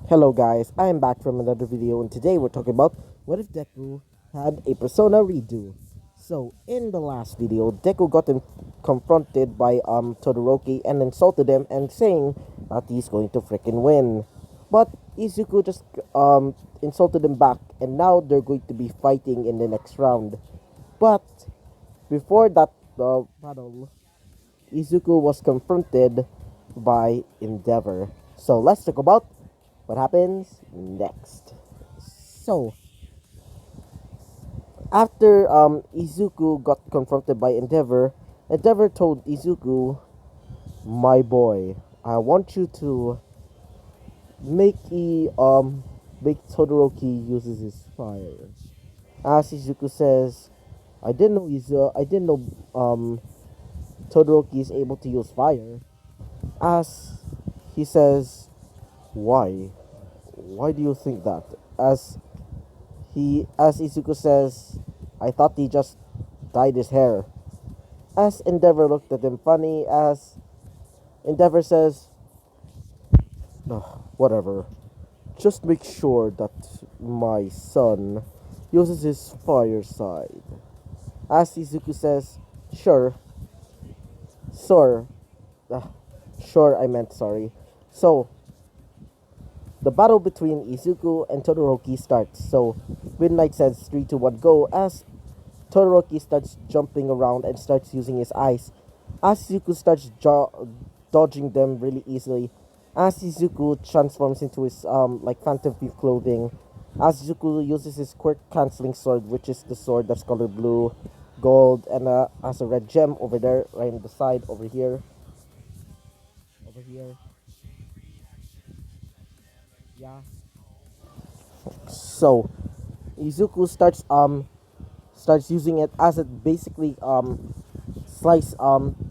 Hello guys, I am back from another video and today we're talking about what if Deku had a persona redo. So in the last video, Deku got confronted by Todoroki and insulted him and saying that he's going to freaking win. But Izuku just insulted him back and now they're going to be fighting in the next round. But before that battle, Izuku was confronted by Endeavor. So let's talk about what happens next. So after Izuku got confronted by Endeavor, Endeavor told Izuku, "My boy, I want you to make Todoroki uses his fire." As Izuku says, I didn't know Todoroki is able to use fire." As he says, "Why? Why do you think that?" As Izuku says, "I thought he just dyed his hair." As Endeavor looked at him funny, as Endeavor says, "Oh, whatever. Just make sure that my son uses his fire side." As Izuku says, "Sure, sir. Uh, sure, I meant sorry." So, the battle between Izuku and Todoroki starts. So, Midnight says 3, 2, 1, go, as Todoroki starts jumping around and starts using his eyes. As Izuku starts dodging them really easily. As Izuku transforms into his like Phantom Thief clothing. As Izuku uses his quirk canceling sword, which is the sword that's colored blue, gold, and has a red gem over there, right on the side, over here. Over here. Yeah. So Izuku starts using it as it basically slice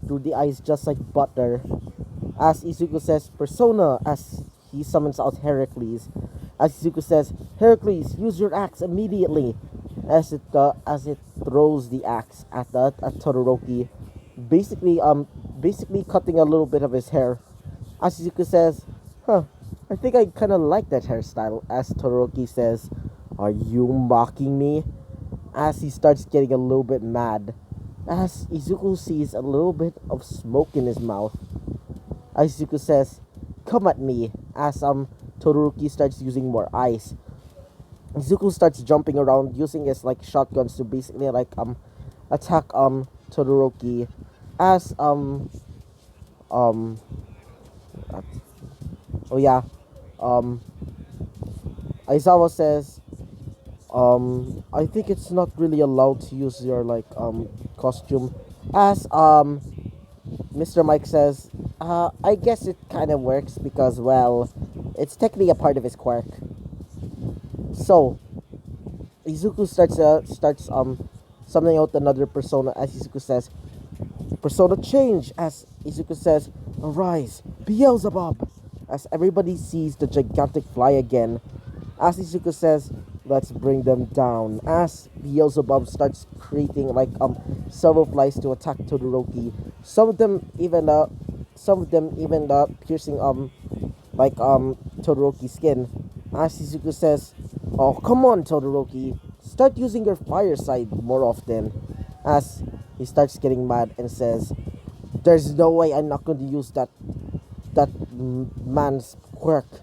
through the eyes just like butter. As Izuku says persona, as he summons out Heracles. As Izuku says, "Heracles, use your axe immediately." As it throws the axe at Todoroki, basically cutting a little bit of his hair. As Izuku says, "Huh, I think I kind of like that hairstyle." As Todoroki says, "Are you mocking me?" As he starts getting a little bit mad. As Izuku sees a little bit of smoke in his mouth. As Izuku says, "Come at me." As Todoroki starts using more ice. Izuku starts jumping around using his like shotguns to basically like attack Todoroki. As um oh yeah um Aizawa says, "I think it's not really allowed to use your like costume." As Mr. Mike says, "I guess it kind of works because well, it's technically a part of his quirk." So Izuku starts summoning out another persona. As Izuku says, "Persona change." As Izuku says, "Arise, Beelzebub." As everybody sees the gigantic fly again. As Izuku says, "Let's bring them down." As Beelzebub starts creating like several flies to attack Todoroki. Some of them even piercing like Todoroki's skin. As Izuku says, "Oh, come on, Todoroki. Start using your fire side more often." As he starts getting mad and says, "There's no way I'm not going to use that man's quirk.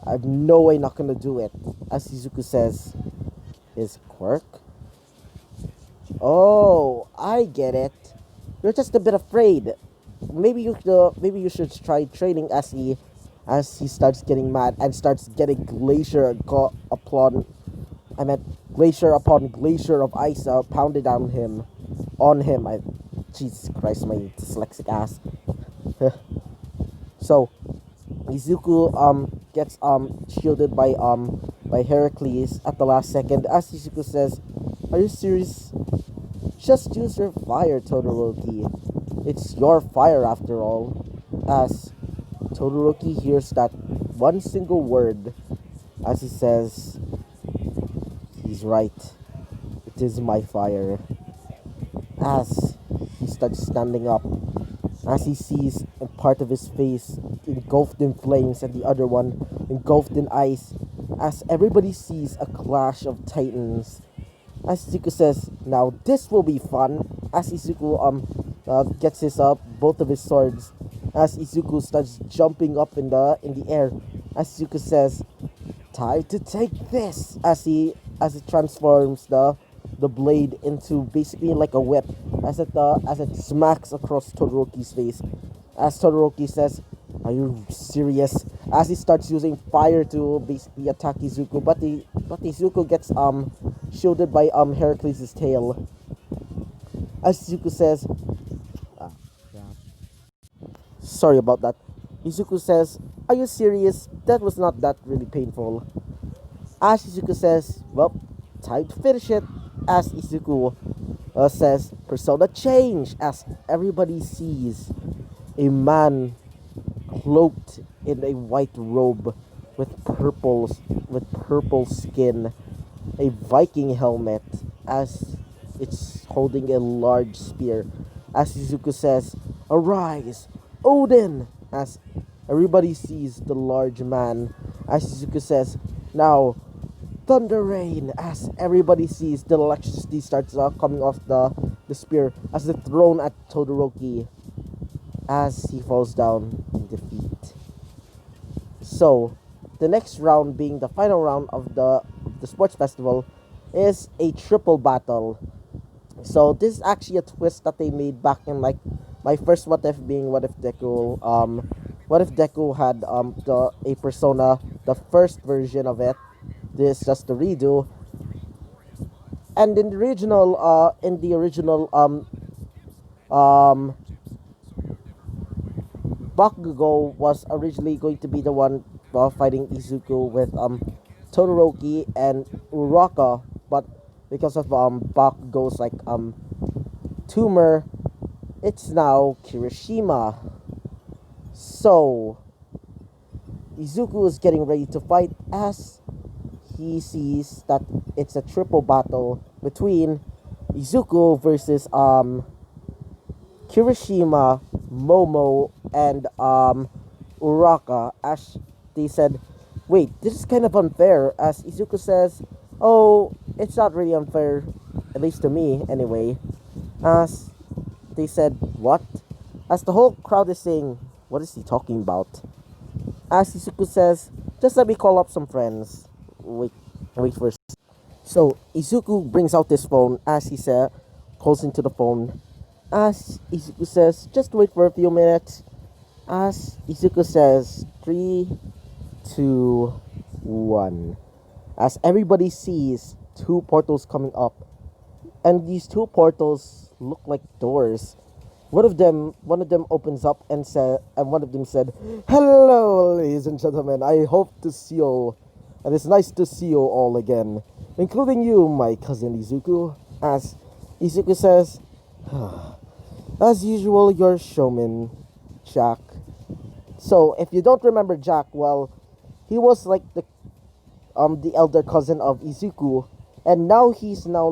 I'm no way not going to do it." As Izuku says, "His quirk? Oh, I get it. You're just a bit afraid. Maybe you should try training." As he starts getting mad and starts getting glacier upon glacier of ice pounded on him. Jesus Christ, my dyslexic ass. So Izuku gets shielded by Heracles at the last second. As Izuku says, "Are you serious? Just use your fire, Todoroki. It's your fire after all." As Todoroki hears that one single word, as he says, "He's right. It is my fire." As he starts standing up, as he sees and part of his face engulfed in flames and the other one engulfed in ice as everybody sees a clash of titans. As Izuku says, "Now this will be fun." As Izuku gets his both of his swords, as Izuku starts jumping up in the air, as Izuku says, "Time to take this!" As it transforms the blade into basically like a whip, as it smacks across Todoroki's face. As Todoroki says, "Are you serious?" As he starts using fire to basically attack Izuku, but Izuku gets shielded by Heracles' tail. As Izuku says, ah, "Sorry about that." Izuku says, "Are you serious? That was not that really painful." As Izuku says, "Well, time to finish it." As Izuku says, "Persona change." As everybody sees a man cloaked in a white robe with purple skin, a Viking helmet, as it's holding a large spear. As Izuku says, "Arise, Odin!" As everybody sees the large man. As Izuku says, "Now, Thunder Rain!" As everybody sees the electricity starts coming off the spear as it's thrown at Todoroki as he falls down in defeat. So, the next round, being the final round of the sports festival, is a triple battle. So this is actually a twist that they made back in like my first what if being what if Deku had the a persona, the first version of it. This is just a redo. And in the original um Bakugo was originally going to be the one fighting Izuku with Todoroki and Uraka, but because of Bakugo's like tumor, it's now Kirishima. So Izuku is getting ready to fight as he sees that it's a triple battle between Izuku versus Kirishima, Momo, and Uraka. As they said, "Wait, this is kind of unfair." As Izuku says, "Oh, it's not really unfair, at least to me, anyway." As they said, "What?" As the whole crowd is saying, "What is he talking about?" As Izuku says, "Just let me call up some friends." Wait first. So Izuku brings out his phone as he said, calls into the phone. As Izuku says, "Just wait for a few minutes." As Izuku says, "Three, two, one." As everybody sees two portals coming up, and these two portals look like doors. One of them opens up and one of them said, "Hello, ladies and gentlemen. I hope to see you, and it's nice to see you all again, including you, my cousin Izuku." As Izuku says, "As usual, your showman, Jack." So, if you don't remember Jack, well, he was like the elder cousin of Izuku, and now he's now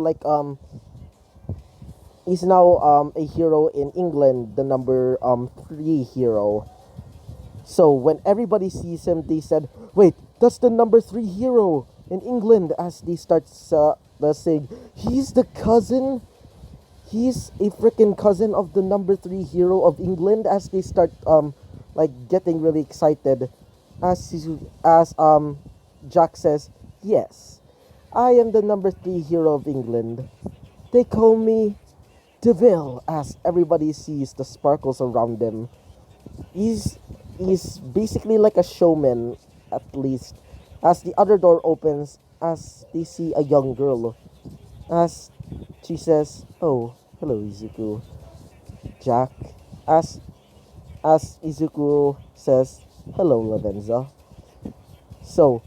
a hero in England, the number 3 hero. So when everybody sees him, they said, "Wait, that's the number 3 hero in England." As they start saying, "He's the cousin. He's a freaking cousin of the number 3 hero of England." As they start like getting really excited, as Jack says, "Yes, I am the number 3 hero of England. They call me Deville." As everybody sees the sparkles around him, he's he's basically like a showman, at least. As the other door opens, as they see a young girl, as she says, "Oh, hello, Izuku." Jack, as Izuku says, "Hello, Lavenza." So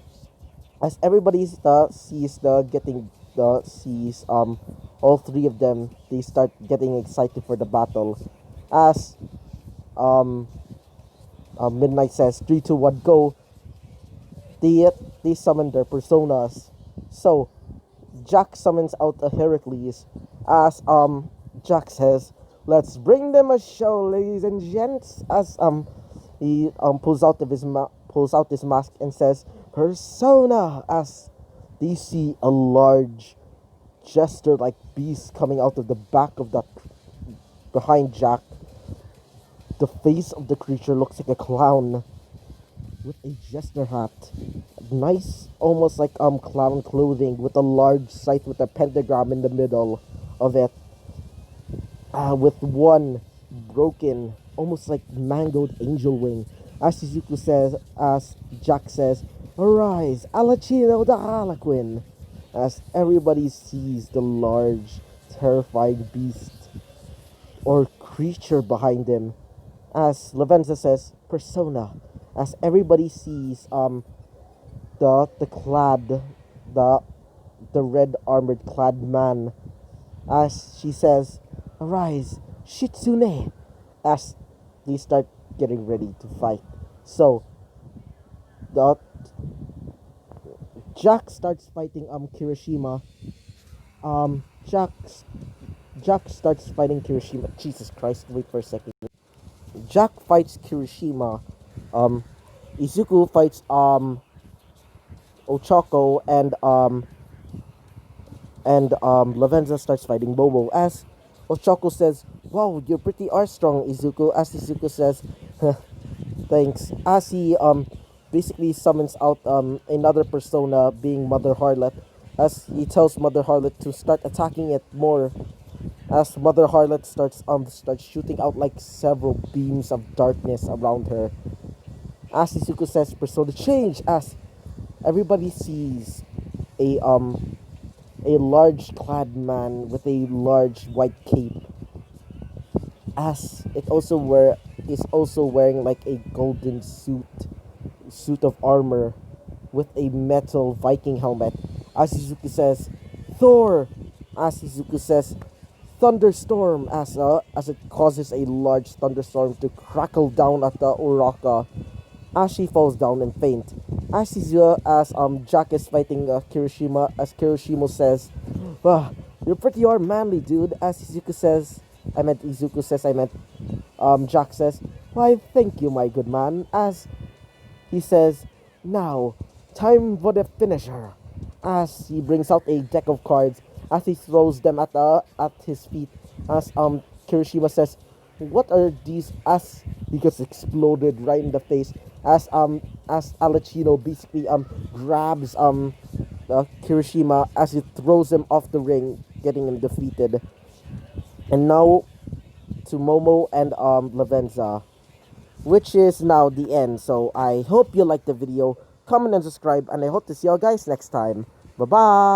as everybody sees the getting the sees all three of them, they start getting excited for the battle. As um Midnight says, "Three, two, one, go." They they summon their personas. So Jack summons out a Heracles. As Jack says, Let's bring them a show, ladies and gents. As he pulls out his mask and says, "Persona." As they see a large jester-like beast coming out of the back of that behind Jack. The face of the creature looks like a clown with a jester hat. Nice, almost like clown clothing with a large scythe with a pentagram in the middle of it. With one broken, almost like mangled angel wing. As Jack says, "Arise, Alachino the Harlequin." As everybody sees the large, terrifying beast or creature behind him. As Lavenza says, "Persona." As everybody sees the clad the the red armored clad man. As she says, "Arise, Shitsune." As they start getting ready to fight. So the Jack starts fighting Kirishima. Um Jack Jack starts fighting Kirishima. Jesus Christ, wait for a second. Jack fights Kirishima. Um Izuku fights Ochako, and Lavenza starts fighting Momo. As Ochako says, "Wow, you're pretty strong, Izuku." As Izuku says, "Thanks." As he basically summons out another persona, being Mother Harlot. As he tells Mother Harlot to start attacking it more. As Mother Harlot starts shooting out like several beams of darkness around her. As Izuku says, "Persona change." As everybody sees a a large clad man with a large white cape. As it also wear is also wearing like a golden suit of armor with a metal Viking helmet. As Izuku says, "Thor." As Izuku says, "Thunderstorm." As it causes a large thunderstorm to crackle down at the Uraka. As she falls down and faint. As Jack is fighting Kirishima. As Kirishima says, "Ah, you're pretty manly, dude." As I meant Jack says, "Why, thank you, my good man." As he says, "Now, time for the finisher." As he brings out a deck of cards, as he throws them at his feet. As Kirishima says, "What are these?" As he gets exploded right in the face. As Alachino basically grabs Kirishima as he throws him off the ring, getting him defeated. And now to Momo and Lavenza, which is now the end. So I hope you liked the video, comment and subscribe, and I hope to see you guys next time. Bye bye.